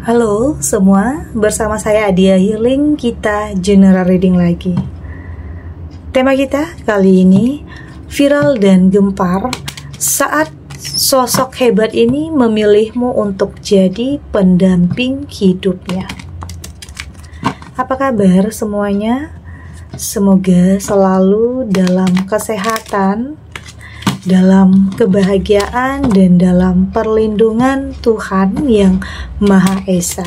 Halo semua, bersama saya Adia Healing, kita general reading lagi. Tema kita kali ini, viral dan gempar saat sosok hebat ini memilihmu untuk jadi pendamping hidupnya. Apa kabar semuanya? Semoga selalu dalam kesehatan, dalam kebahagiaan, dan dalam perlindungan Tuhan yang Maha Esa.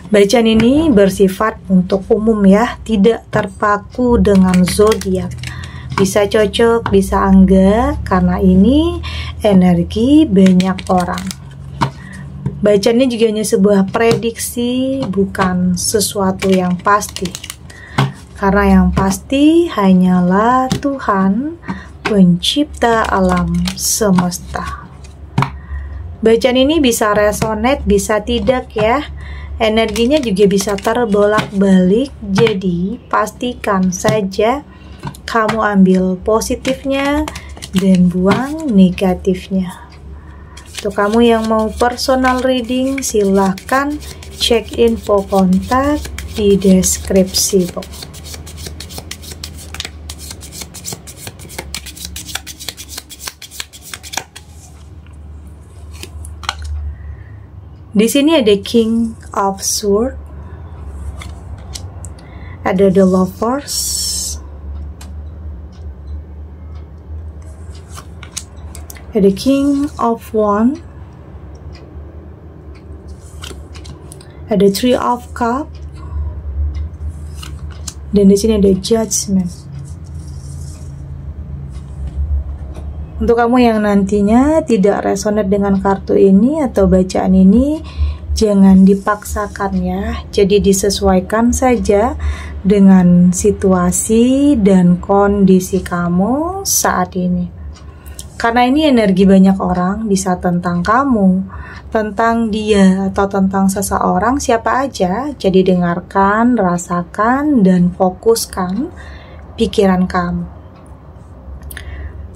Bacaan ini bersifat untuk umum ya, tidak terpaku dengan zodiak. Bisa cocok, bisa enggak, karena ini energi banyak orang. Bacaannya juga hanya sebuah prediksi, bukan sesuatu yang pasti. Karena yang pasti hanyalah Tuhan, pencipta alam semesta. Bacaan ini bisa resonate, bisa tidak ya. Energinya juga bisa terbolak-balik. Jadi pastikan saja kamu ambil positifnya dan buang negatifnya. Untuk kamu yang mau personal reading, silahkan cek info kontak di deskripsi box. Di sini ada King of Swords, ada The Lovers, ada King of Wands, ada Three of Cups, dan di sini ada Judgment. Untuk kamu yang nantinya tidak resonate dengan kartu ini atau bacaan ini, jangan dipaksakan ya. Jadi disesuaikan saja dengan situasi dan kondisi kamu saat ini. Karena ini energi banyak orang, bisa tentang kamu, tentang dia, atau tentang seseorang, siapa aja. Jadi dengarkan, rasakan, dan fokuskan pikiran kamu.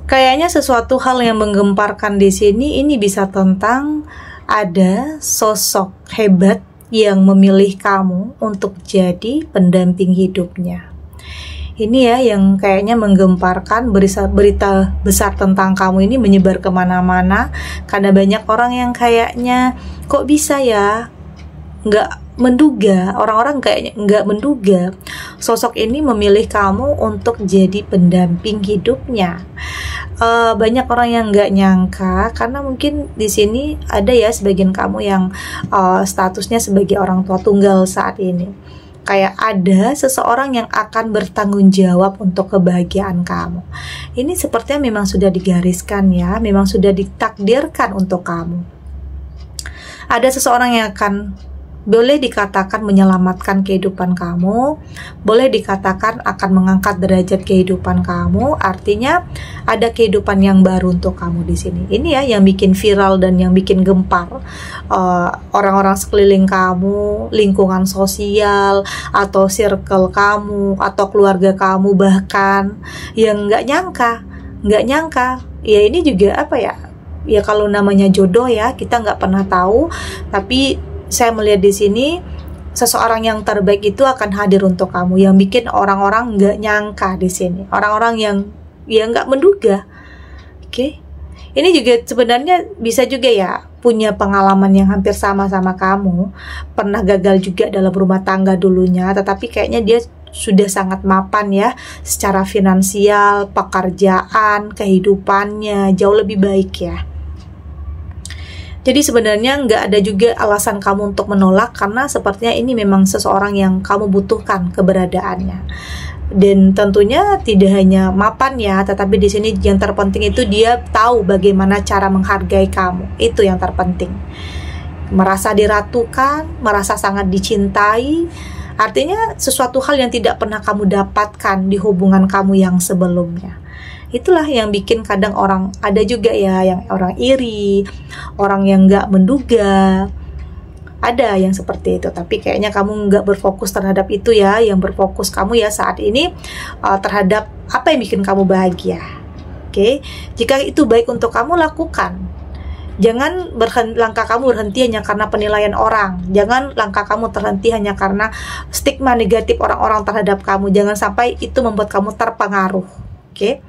Kayaknya sesuatu hal yang menggemparkan di sini, ini bisa tentang ada sosok hebat yang memilih kamu untuk jadi pendamping hidupnya. Ini ya yang kayaknya menggemparkan, berita besar tentang kamu ini menyebar kemana-mana. Karena banyak orang yang kayaknya kok bisa ya, nggak menduga, orang-orang kayaknya nggak menduga sosok ini memilih kamu untuk jadi pendamping hidupnya. Banyak orang yang nggak nyangka, karena mungkin di sini ada ya sebagian kamu yang statusnya sebagai orang tua tunggal saat ini. Kayak ada seseorang yang akan bertanggung jawab untuk kebahagiaan kamu. Ini sepertinya memang sudah digariskan ya, memang sudah ditakdirkan untuk kamu. Ada seseorang yang akan, boleh dikatakan, menyelamatkan kehidupan kamu, boleh dikatakan akan mengangkat derajat kehidupan kamu. Artinya ada kehidupan yang baru untuk kamu di sini. Ini ya yang bikin viral dan yang bikin gempar orang-orang sekeliling kamu, lingkungan sosial atau circle kamu atau keluarga kamu, bahkan yang nggak nyangka. Ya ini juga apa ya? Ya kalau namanya jodoh ya, kita nggak pernah tahu, tapi saya melihat di sini seseorang yang terbaik itu akan hadir untuk kamu, yang bikin orang-orang nggak nyangka di sini, orang-orang yang nggak menduga. Oke, ini juga sebenarnya bisa juga ya punya pengalaman yang hampir sama kamu, pernah gagal juga dalam rumah tangga dulunya, tetapi kayaknya dia sudah sangat mapan ya secara finansial, pekerjaan, kehidupannya jauh lebih baik ya. Jadi sebenarnya nggak ada juga alasan kamu untuk menolak, karena sepertinya ini memang seseorang yang kamu butuhkan keberadaannya. Dan tentunya tidak hanya mapan ya, tetapi di sini yang terpenting itu dia tahu bagaimana cara menghargai kamu. Itu yang terpenting. Merasa diratukan, merasa sangat dicintai. Artinya sesuatu hal yang tidak pernah kamu dapatkan di hubungan kamu yang sebelumnya. Itulah yang bikin kadang orang, ada juga ya yang orang iri, orang yang nggak menduga. Ada yang seperti itu, tapi kayaknya kamu nggak berfokus terhadap itu ya. Yang berfokus kamu ya saat ini terhadap apa yang bikin kamu bahagia. Oke, jika itu baik untuk kamu, lakukan. Jangan langkah kamu berhenti hanya karena penilaian orang. Jangan langkah kamu terhenti hanya karena stigma negatif orang-orang terhadap kamu. Jangan sampai itu membuat kamu terpengaruh. Oke?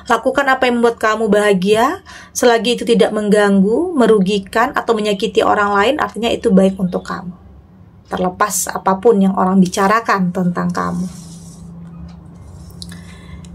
Lakukan apa yang membuat kamu bahagia, selagi itu tidak mengganggu, merugikan, atau menyakiti orang lain, artinya itu baik untuk kamu. Terlepas apapun yang orang bicarakan tentang kamu.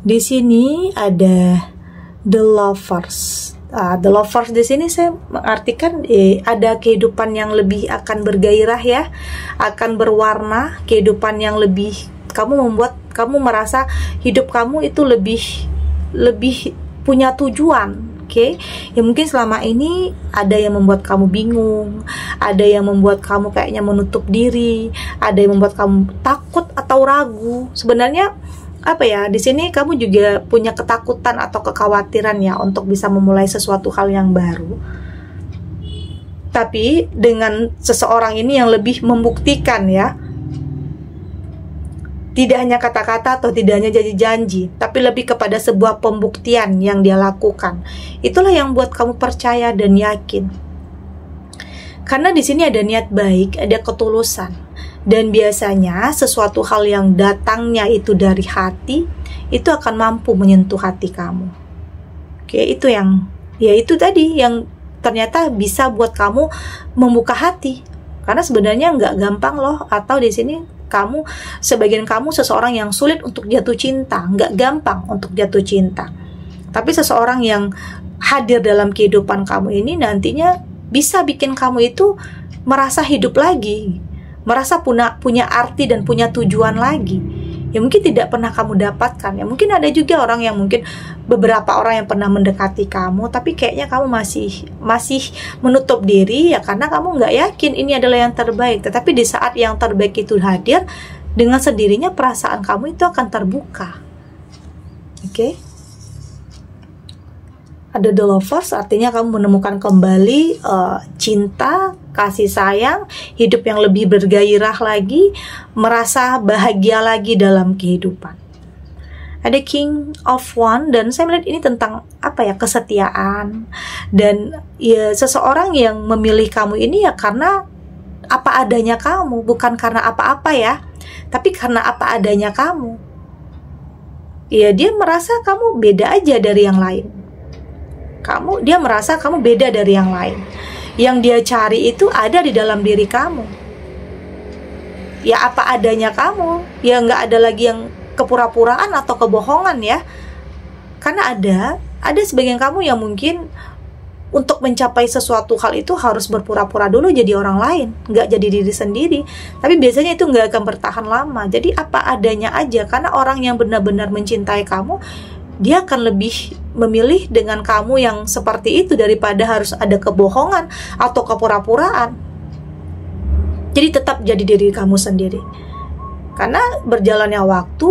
Di sini ada The Lovers. The Lovers di sini saya mengartikan ada kehidupan yang lebih akan bergairah ya, akan berwarna, kehidupan yang lebih membuat kamu merasa hidup kamu itu lebih punya tujuan. Oke, ya mungkin selama ini ada yang membuat kamu bingung, ada yang membuat kamu kayaknya menutup diri, ada yang membuat kamu takut atau ragu. Sebenarnya apa ya, di sini kamu juga punya ketakutan atau kekhawatiran ya untuk bisa memulai sesuatu hal yang baru. Tapi dengan seseorang ini yang lebih membuktikan ya, tidak hanya kata-kata atau tidak hanya janji-janji, tapi lebih kepada sebuah pembuktian yang dia lakukan. Itulah yang buat kamu percaya dan yakin. Karena di sini ada niat baik, ada ketulusan. Dan biasanya sesuatu hal yang datangnya itu dari hati, itu akan mampu menyentuh hati kamu. Oke, itu yang, ya itu tadi yang ternyata bisa buat kamu membuka hati. Karena sebenarnya nggak gampang loh, atau di sini sebagian kamu seseorang yang sulit untuk jatuh cinta, nggak gampang untuk jatuh cinta. Tapi seseorang yang hadir dalam kehidupan kamu ini nantinya bisa bikin kamu itu merasa hidup lagi, merasa punya arti dan punya tujuan lagi. Ya mungkin tidak pernah kamu dapatkan. Ya mungkin ada juga beberapa orang yang pernah mendekati kamu, tapi kayaknya kamu masih menutup diri ya karena kamu nggak yakin ini adalah yang terbaik. Tetapi di saat yang terbaik itu hadir, dengan sendirinya perasaan kamu itu akan terbuka. Oke? Ada The Lovers, artinya kamu menemukan kembali cinta, kasih sayang, hidup yang lebih bergairah lagi, merasa bahagia lagi dalam kehidupan. Ada King of Wands, dan saya melihat ini tentang kesetiaan. Dan ya seseorang yang memilih kamu ini ya karena apa adanya kamu, bukan karena apa-apa ya, tapi karena apa adanya kamu. Ya dia merasa kamu beda aja dari yang lain. Dia merasa kamu beda dari yang lain. Yang dia cari itu ada di dalam diri kamu. Ya apa adanya kamu. Ya nggak ada lagi yang kepura-puraan atau kebohongan ya. Karena ada sebagian kamu yang mungkin untuk mencapai sesuatu hal itu harus berpura-pura dulu jadi orang lain, nggak jadi diri sendiri. Tapi biasanya itu nggak akan bertahan lama. Jadi apa adanya aja. Karena orang yang benar-benar mencintai kamu, dia akan lebih memilih dengan kamu yang seperti itu daripada harus ada kebohongan atau kepura-puraan. Jadi tetap jadi diri kamu sendiri. Karena berjalannya waktu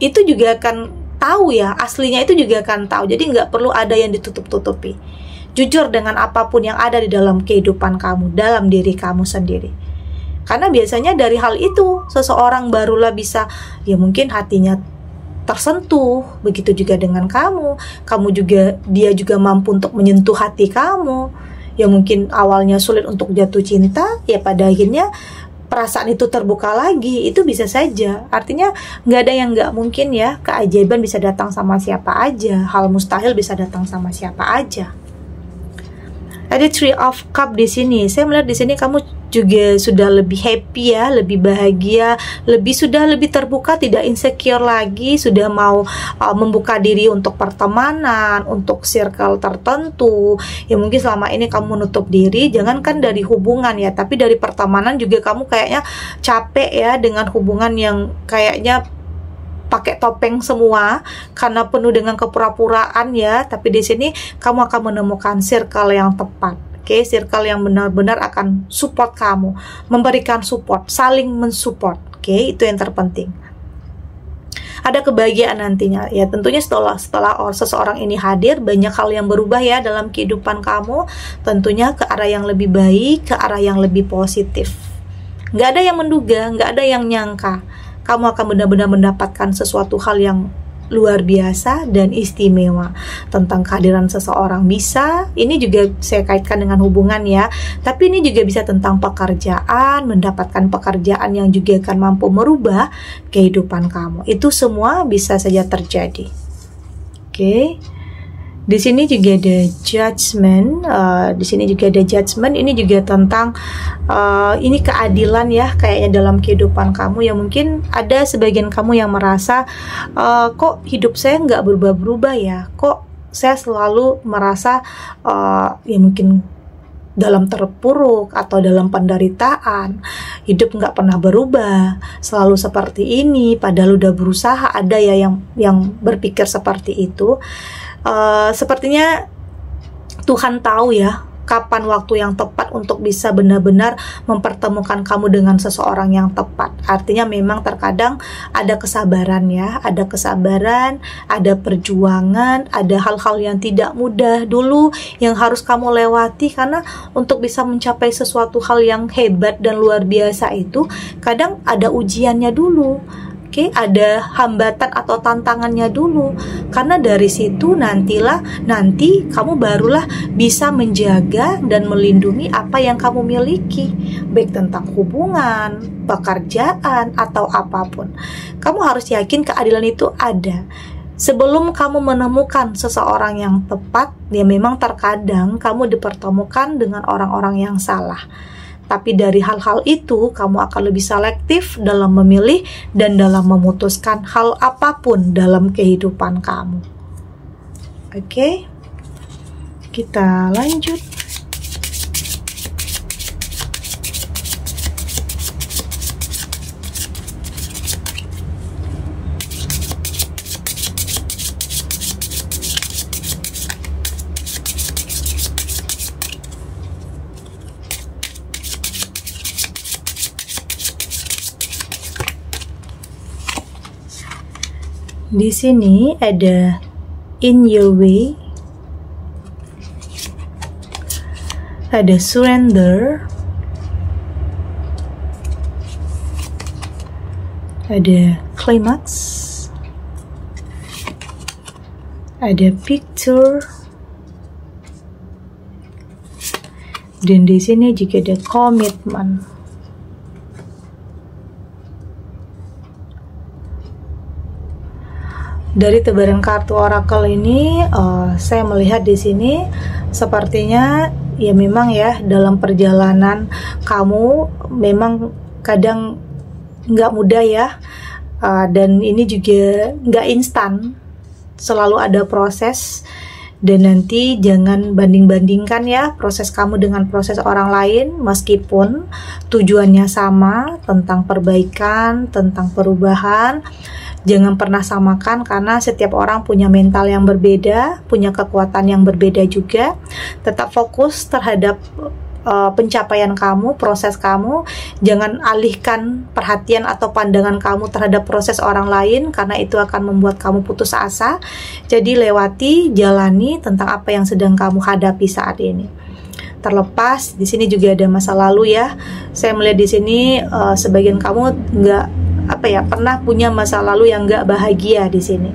itu juga akan tahu ya, aslinya itu juga akan tahu. Jadi nggak perlu ada yang ditutup-tutupi. Jujur dengan apapun yang ada di dalam kehidupan kamu, dalam diri kamu sendiri. Karena biasanya dari hal itu seseorang barulah bisa, ya mungkin hatinya tersentuh. Begitu juga dengan kamu dia juga mampu untuk menyentuh hati kamu. Ya mungkin awalnya sulit untuk jatuh cinta, ya pada akhirnya perasaan itu terbuka lagi. Itu bisa saja. Artinya nggak ada yang nggak mungkin ya. Keajaiban bisa datang sama siapa aja, hal mustahil bisa datang sama siapa aja. Ada Three of Cups di sini. Saya melihat di sini kamu juga sudah lebih happy ya, lebih bahagia, sudah lebih terbuka, tidak insecure lagi, sudah mau membuka diri untuk pertemanan, untuk circle tertentu. Ya mungkin selama ini kamu menutup diri, jangankan dari hubungan ya, tapi dari pertemanan juga kamu kayaknya capek ya dengan hubungan yang kayaknya pakai topeng semua karena penuh dengan kepura-puraan ya. Tapi di sini kamu akan menemukan circle yang tepat. Oke, circle yang benar-benar akan support kamu, memberikan support, saling mensupport. Oke, itu yang terpenting. Ada kebahagiaan nantinya ya, tentunya setelah seseorang ini hadir, banyak hal yang berubah ya dalam kehidupan kamu, tentunya ke arah yang lebih baik, ke arah yang lebih positif. Nggak ada yang menduga, nggak ada yang nyangka kamu akan benar-benar mendapatkan sesuatu hal yang luar biasa dan istimewa. Tentang kehadiran seseorang bisa, ini juga saya kaitkan dengan hubungan ya, tapi ini juga bisa tentang pekerjaan, mendapatkan pekerjaan yang juga akan mampu merubah kehidupan kamu. Itu semua bisa saja terjadi. Oke. Di sini juga ada judgment. Di sini juga ada judgment. Ini juga tentang ini keadilan ya, kayaknya dalam kehidupan kamu, yang mungkin ada sebagian kamu yang merasa kok hidup saya nggak berubah-berubah ya, kok saya selalu merasa ya mungkin dalam terpuruk atau dalam penderitaan, hidup nggak pernah berubah, selalu seperti ini, padahal udah berusaha. Ada ya yang berpikir seperti itu. Sepertinya Tuhan tahu ya kapan waktu yang tepat untuk bisa benar-benar mempertemukan kamu dengan seseorang yang tepat. Artinya memang terkadang ada kesabaran ya, ada kesabaran, ada perjuangan, ada hal-hal yang tidak mudah dulu yang harus kamu lewati, karena untuk bisa mencapai sesuatu hal yang hebat dan luar biasa itu kadang ada ujiannya dulu. Oke, ada hambatan atau tantangannya dulu, karena dari situ nanti kamu barulah bisa menjaga dan melindungi apa yang kamu miliki, baik tentang hubungan, pekerjaan, atau apapun. Kamu harus yakin keadilan itu ada. Sebelum kamu menemukan seseorang yang tepat, ya memang terkadang kamu dipertemukan dengan orang-orang yang salah. Tapi dari hal-hal itu, kamu akan lebih selektif dalam memilih dan dalam memutuskan hal apapun dalam kehidupan kamu. Oke, kita lanjut. Di sini ada in your way, ada surrender, ada climax, ada picture, dan di sini juga ada komitmen. Dari tebaran kartu oracle ini, saya melihat di sini sepertinya ya memang ya dalam perjalanan kamu memang kadang nggak mudah ya, dan ini juga nggak instan, selalu ada proses. Dan nanti jangan banding-bandingkan ya proses kamu dengan proses orang lain, meskipun tujuannya sama, tentang perbaikan, tentang perubahan. Jangan pernah samakan, karena setiap orang punya mental yang berbeda, punya kekuatan yang berbeda juga. Tetap fokus terhadap pencapaian kamu, proses kamu. Jangan alihkan perhatian atau pandangan kamu terhadap proses orang lain, karena itu akan membuat kamu putus asa. Jadi lewati, jalani tentang apa yang sedang kamu hadapi saat ini. Terlepas di sini juga ada masa lalu ya. Saya melihat di sini sebagian kamu pernah punya masa lalu yang nggak bahagia di sini,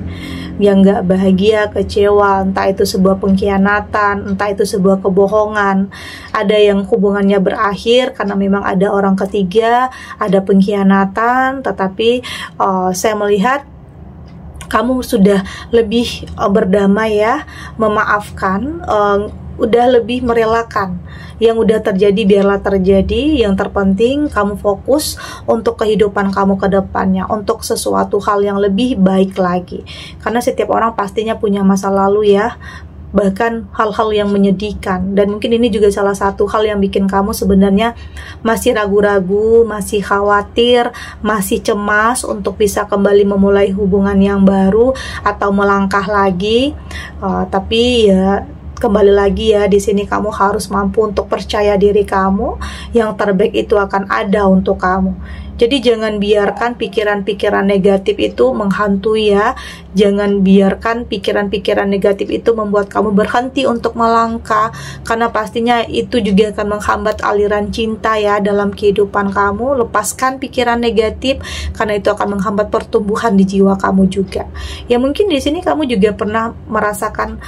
yang nggak bahagia, kecewa, entah itu sebuah pengkhianatan, entah itu sebuah kebohongan. Ada yang hubungannya berakhir karena memang ada orang ketiga, ada pengkhianatan, tetapi saya melihat kamu sudah lebih berdamai ya, memaafkan, udah lebih merelakan. Yang udah terjadi biarlah terjadi. Yang terpenting kamu fokus untuk kehidupan kamu ke depannya, untuk sesuatu hal yang lebih baik lagi. Karena setiap orang pastinya punya masa lalu ya, bahkan hal-hal yang menyedihkan. Dan mungkin ini juga salah satu hal yang bikin kamu sebenarnya masih ragu-ragu, masih khawatir, masih cemas untuk bisa kembali memulai hubungan yang baru atau melangkah lagi. Tapi ya kembali lagi ya, di sini kamu harus mampu untuk percaya diri kamu. Yang terbaik itu akan ada untuk kamu. Jadi jangan biarkan pikiran-pikiran negatif itu menghantui ya. Jangan biarkan pikiran-pikiran negatif itu membuat kamu berhenti untuk melangkah, karena pastinya itu juga akan menghambat aliran cinta ya dalam kehidupan kamu. Lepaskan pikiran negatif, karena itu akan menghambat pertumbuhan di jiwa kamu juga. Ya mungkin di sini kamu juga pernah merasakan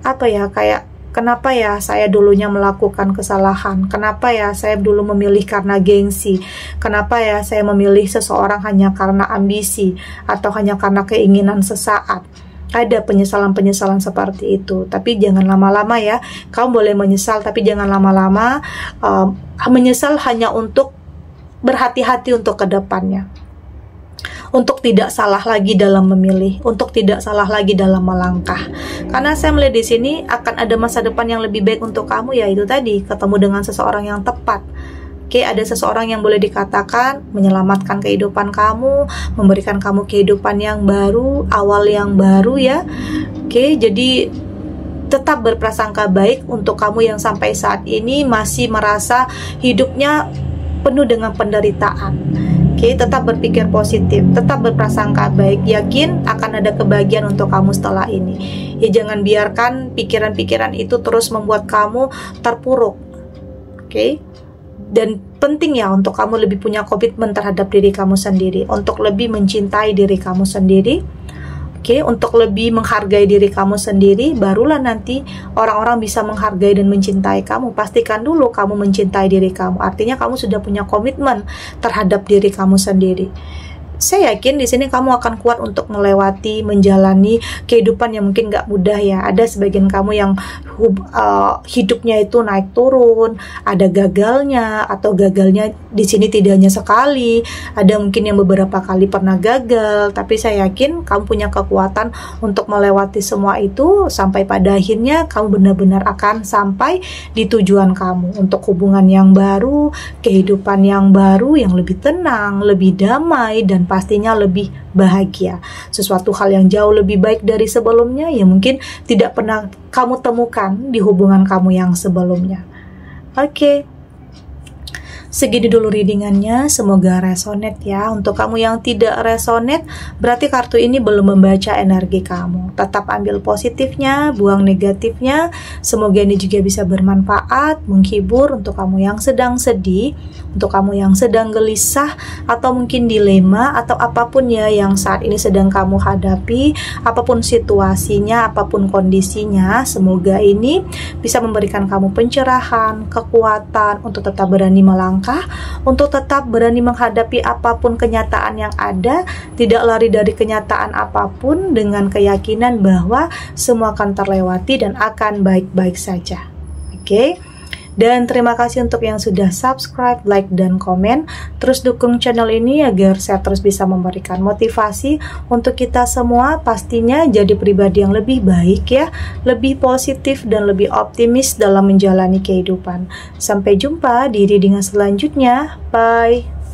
apa ya, kayak kenapa ya saya dulunya melakukan kesalahan? Kenapa ya saya dulu memilih karena gengsi? Kenapa ya saya memilih seseorang hanya karena ambisi atau hanya karena keinginan sesaat? Ada penyesalan-penyesalan seperti itu. Tapi jangan lama-lama ya. Kamu boleh menyesal, tapi jangan lama-lama. Menyesal hanya untuk berhati-hati untuk kedepannya. Untuk tidak salah lagi dalam memilih, untuk tidak salah lagi dalam melangkah. Karena saya melihat di sini akan ada masa depan yang lebih baik untuk kamu, yaitu tadi ketemu dengan seseorang yang tepat. Oke, ada seseorang yang boleh dikatakan menyelamatkan kehidupan kamu, memberikan kamu kehidupan yang baru, awal yang baru ya. Oke, jadi tetap berprasangka baik untuk kamu yang sampai saat ini masih merasa hidupnya penuh dengan penderitaan. Oke, tetap berpikir positif, tetap berprasangka baik, yakin akan ada kebahagiaan untuk kamu setelah ini. Ya jangan biarkan pikiran-pikiran itu terus membuat kamu terpuruk. Oke. Dan penting ya untuk kamu lebih punya komitmen terhadap diri kamu sendiri, untuk lebih mencintai diri kamu sendiri. Oke, untuk lebih menghargai diri kamu sendiri, barulah nanti orang-orang bisa menghargai dan mencintai kamu. Pastikan dulu kamu mencintai diri kamu. Artinya kamu sudah punya komitmen terhadap diri kamu sendiri. Saya yakin di sini kamu akan kuat untuk melewati, menjalani kehidupan yang mungkin gak mudah ya. Ada sebagian kamu yang hidupnya itu naik turun, ada gagalnya, atau gagalnya di sini tidak hanya sekali, ada mungkin yang beberapa kali pernah gagal. Tapi saya yakin kamu punya kekuatan untuk melewati semua itu sampai pada akhirnya kamu benar-benar akan sampai di tujuan kamu, untuk hubungan yang baru, kehidupan yang baru, yang lebih tenang, lebih damai, dan pastinya lebih bahagia. Sesuatu hal yang jauh lebih baik dari sebelumnya yang mungkin tidak pernah kamu temukan di hubungan kamu yang sebelumnya. Oke. Segini dulu readingannya, semoga resonate ya. Untuk kamu yang tidak resonate, berarti kartu ini belum membaca energi kamu. Tetap ambil positifnya, buang negatifnya. Semoga ini juga bisa bermanfaat, menghibur untuk kamu yang sedang sedih, untuk kamu yang sedang gelisah, atau mungkin dilema, atau apapun ya yang saat ini sedang kamu hadapi, apapun situasinya, apapun kondisinya. Semoga ini bisa memberikan kamu pencerahan, kekuatan untuk tetap berani melangkah, untuk tetap berani menghadapi apapun kenyataan yang ada, tidak lari dari kenyataan apapun, dengan keyakinan bahwa semua akan terlewati dan akan baik-baik saja. Oke? Dan terima kasih untuk yang sudah subscribe, like, dan komen. Terus dukung channel ini agar saya terus bisa memberikan motivasi untuk kita semua, pastinya jadi pribadi yang lebih baik ya, lebih positif dan lebih optimis dalam menjalani kehidupan. Sampai jumpa di readingan selanjutnya. Bye.